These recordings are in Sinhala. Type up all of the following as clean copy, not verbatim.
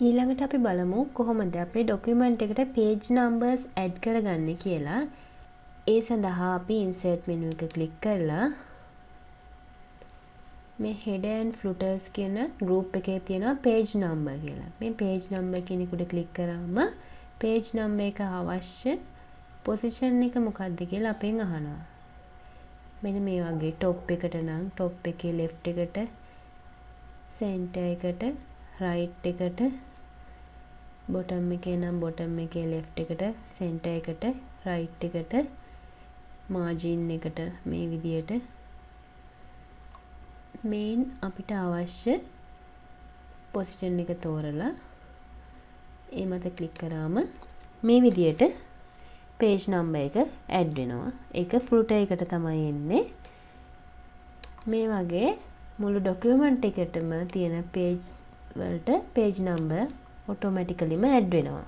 ඊළඟට අපි බලමු කොහොමද අපේ ડોකියුමන්ට් එකට page numbers add කරගන්නේ කියලා. ඒ සඳහා අපි insert menu එක click කරලා මේ header and footers කියන group එකේ තියෙනවා page number කියලා. මේ page number කියන එකට click කරාම page number එක අවශ්‍ය position එක මොකක්ද කියලා අපෙන් අහනවා. මෙන්න මේ වගේ top එකට නම් top එකේ left එකට center එකට right එකට bottom එකේ නම් bottom එකේ left එකට center එකට right එකට margin එකට මේ විදියට main අපිට අවශ්‍ය position එක තෝරලා ඒ මත click කරාම මේ විදියට page number එක add වෙනවා. ඒක footer එකට තමයි එන්නේ. මේ වගේ මුළු document එකටම තියෙන page වලට page number automatically add වෙනවා.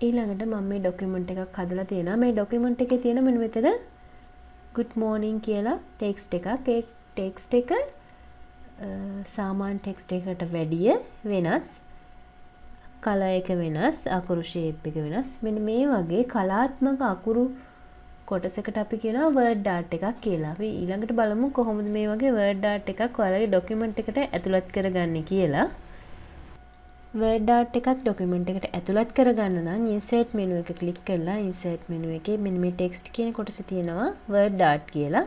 ඊළඟට මම මේ document එකක් හදලා තියෙනවා. මේ document එකේ තියෙන මෙන්න මෙතන good morning කියලා text එකක්. ඒ text එක සාමාන්‍ය text එකකට වැඩිය වෙනස්. color එක වෙනස්, අකුරු shape එක වෙනස්. මෙන්න මේ වගේ කලාත්මක අකුරු කොටසකට අපි කියනවා word art එකක් කියලා. අපි ඊළඟට බලමු කොහොමද මේ වගේ word art එකක් ඔයාලගේ document එකට ඇතුළත් කරගන්නේ කියලා. word art එකක් document එකට ඇතුළත් කරගන්න නම් insert menu එක click කරලා insert menu එකේ මෙන්න මේ text කියන කොටස තියෙනවා word art කියලා.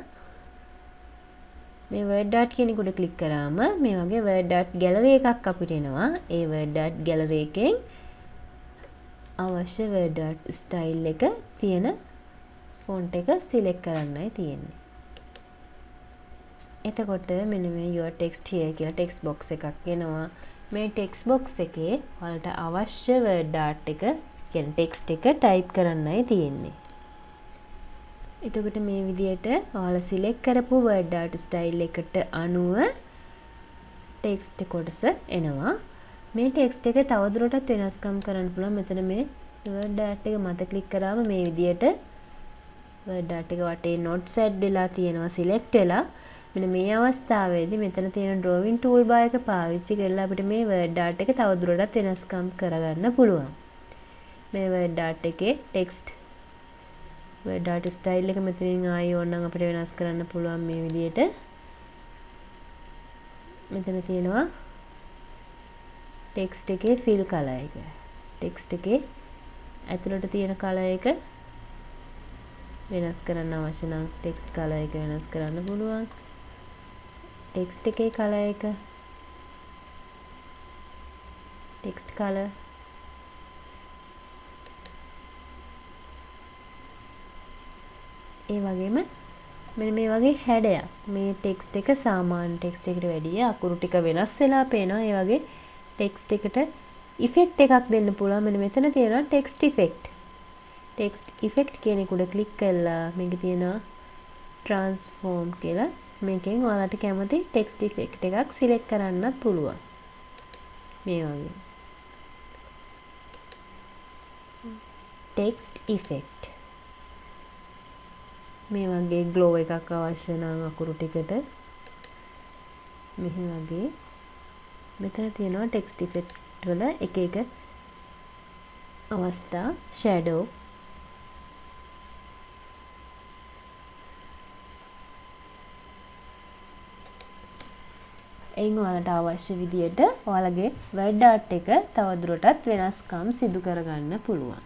මේ word art කියන එකට click කරාම මේ වගේ word art gallery එකක් අපිට එනවා. ඒ word art gallery එකෙන් අවශ්‍ය word art style එක තියෙන font එක select කරන්නයි තියෙන්නේ. එතකොට මෙන්න මේ your text here කියලා text box එකක් එනවා. මේ text box එකේ ඔයාලට අවශ්‍ය word art එක කියන්නේ text එක type කරන්නයි තියෙන්නේ. එතකොට මේ විදියට ඔයාලා select කරපු word art style එකට අනුව text කොටස එනවා. මේ text එක තවදුරටත් වෙනස්කම් කරන්න පුළුවන්. මෙතන මේ word art එක මත click කරාම මේ විදියට word art එක වටේ notes add වෙලා තියෙනවා select වෙලා. මෙන්න මේ අවස්ථාවේදී මෙතන තියෙන drawing toolbar එක පාවිච්චි කරලා අපිට මේ word art එක තවදුරටත් වෙනස්කම් කරගන්න පුළුවන්. මේ word art එකේ text word art style එක මෙතනින් ආයෙ ඕනනම් අපිට වෙනස් කරන්න පුළුවන් මේ විදියට. මෙතන තියෙනවා text එකේ fill color එක. text එකේ ඇතුළට තියෙන color එක වෙනස් කරන්න අවශ්‍ය නම් text color එක වෙනස් කරන්න පුළුවන්. text එකේ color එක text color ඒ වගේම මෙන්න මේ වගේ හැඩයක්. මේ text එක සාමාන්‍ය text එකට වැඩිය අකුරු ටික වෙනස් වෙලා පේනවා. ඒ වගේ text එකට effect එකක් දෙන්න පුළුවන්. මෙන්න මෙතන තියෙනවා text effect. text effect කියන එකට click කරලා මේකේ තියෙනවා transform කියලා. මේකෙන් ඔයාලට කැමති text effect එකක් select කරන්නත් පුළුවන්. මේ වගේ text effect මේ වගේ glow එකක් අවශ්‍ය නම් අකුරු ටිකට මෙහි වගේ මෙතන තියෙනවා text effect වල එක එක අවස්ථා shadow එයින් ඔයාලට අවශ්‍ය විදියට ඔයාලගේ word art එක තවදුරටත් වෙනස්කම් සිදු කරගන්න පුළුවන්.